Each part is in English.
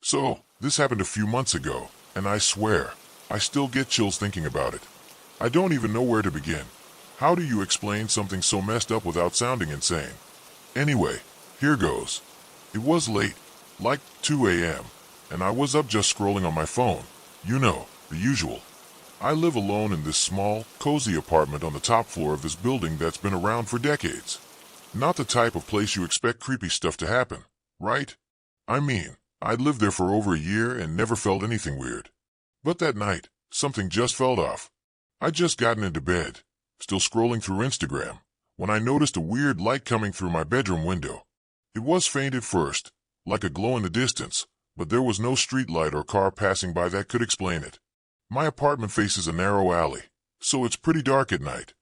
So, this happened a few months ago, and I swear, I still get chills thinking about it. I don't even know where to begin. How do you explain something so messed up without sounding insane? Anyway, here goes. It was late, like 2 a.m., and I was up just scrolling on my phone. You know, the usual. I live alone in this small, cozy apartment on the top floor of this building that's been around for decades. Not the type of place you expect creepy stuff to happen, right? I mean, I'd lived there for over a year and never felt anything weird. But that night, something just felt off. I'd just gotten into bed, still scrolling through Instagram, when I noticed a weird light coming through my bedroom window. It was faint at first, like a glow in the distance, but there was no street light or car passing by that could explain it. My apartment faces a narrow alley, so it's pretty dark at night.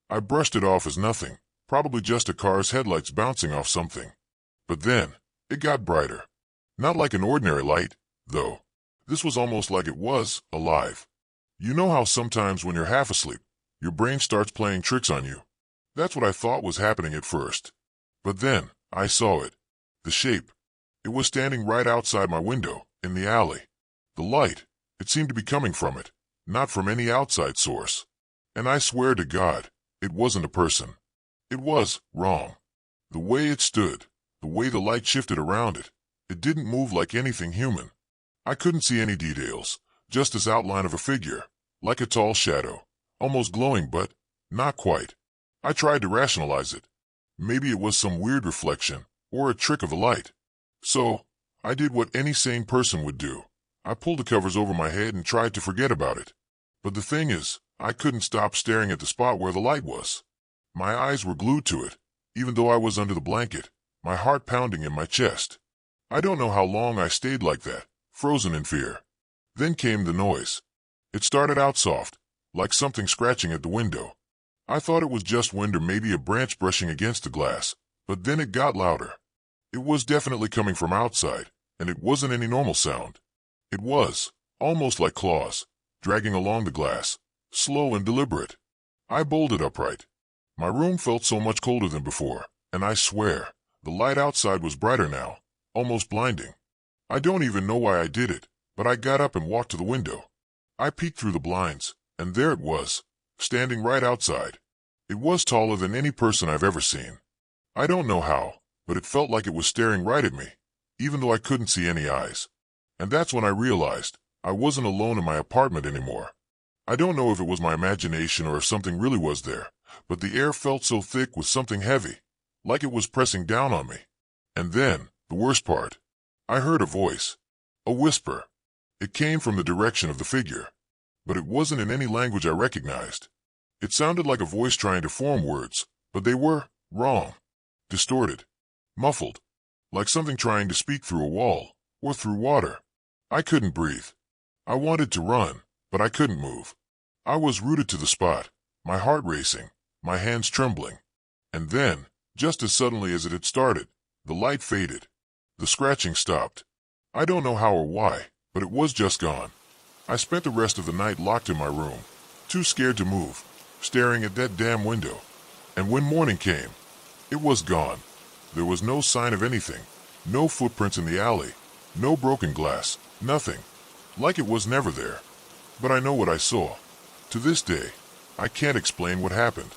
I brushed it off as nothing, probably just a car's headlights bouncing off something. But then, it got brighter. Not like an ordinary light, though. This was almost like it was alive. You know how sometimes when you're half asleep, your brain starts playing tricks on you? That's what I thought was happening at first. But then, I saw it. The shape. It was standing right outside my window, in the alley. The light, it seemed to be coming from it, not from any outside source. And I swear to God, it wasn't a person. It was wrong. The way it stood, the way the light shifted around it, it didn't move like anything human. I couldn't see any details, just this outline of a figure, like a tall shadow, almost glowing but not quite. I tried to rationalize it. Maybe it was some weird reflection, or a trick of the light. So, I did what any sane person would do. I pulled the covers over my head and tried to forget about it. But the thing is, I couldn't stop staring at the spot where the light was. My eyes were glued to it, even though I was under the blanket, my heart pounding in my chest. I don't know how long I stayed like that, frozen in fear. Then came the noise. It started out soft, like something scratching at the window. I thought it was just wind or maybe a branch brushing against the glass, but then it got louder. It was definitely coming from outside, and it wasn't any normal sound. It was, almost like claws, dragging along the glass, slow and deliberate. I bolted upright. My room felt so much colder than before, and I swear, the light outside was brighter now, almost blinding. I don't even know why I did it, but I got up and walked to the window. I peeked through the blinds, and there it was, standing right outside. It was taller than any person I've ever seen. I don't know how, but it felt like it was staring right at me, even though I couldn't see any eyes. And that's when I realized I wasn't alone in my apartment anymore. I don't know if it was my imagination or if something really was there, but the air felt so thick with something heavy, like it was pressing down on me. And then, the worst part, I heard a voice, a whisper. It came from the direction of the figure, but it wasn't in any language I recognized. It sounded like a voice trying to form words, but they were wrong, distorted, muffled, like something trying to speak through a wall or through water. I couldn't breathe. I wanted to run, but I couldn't move. I was rooted to the spot, my heart racing, my hands trembling. And then, just as suddenly as it had started, the light faded. The scratching stopped. I don't know how or why, but it was just gone. I spent the rest of the night locked in my room, too scared to move, staring at that damn window. And when morning came, it was gone. There was no sign of anything, no footprints in the alley, no broken glass, nothing. Like it was never there. But I know what I saw. To this day, I can't explain what happened.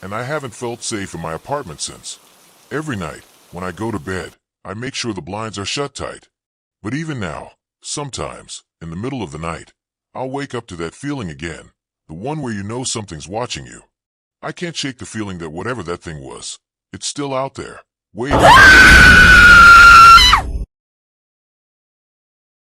And I haven't felt safe in my apartment since. Every night, when I go to bed, I make sure the blinds are shut tight. But even now, sometimes, in the middle of the night, I'll wake up to that feeling again, the one where you know something's watching you. I can't shake the feeling that whatever that thing was, it's still out there, waiting.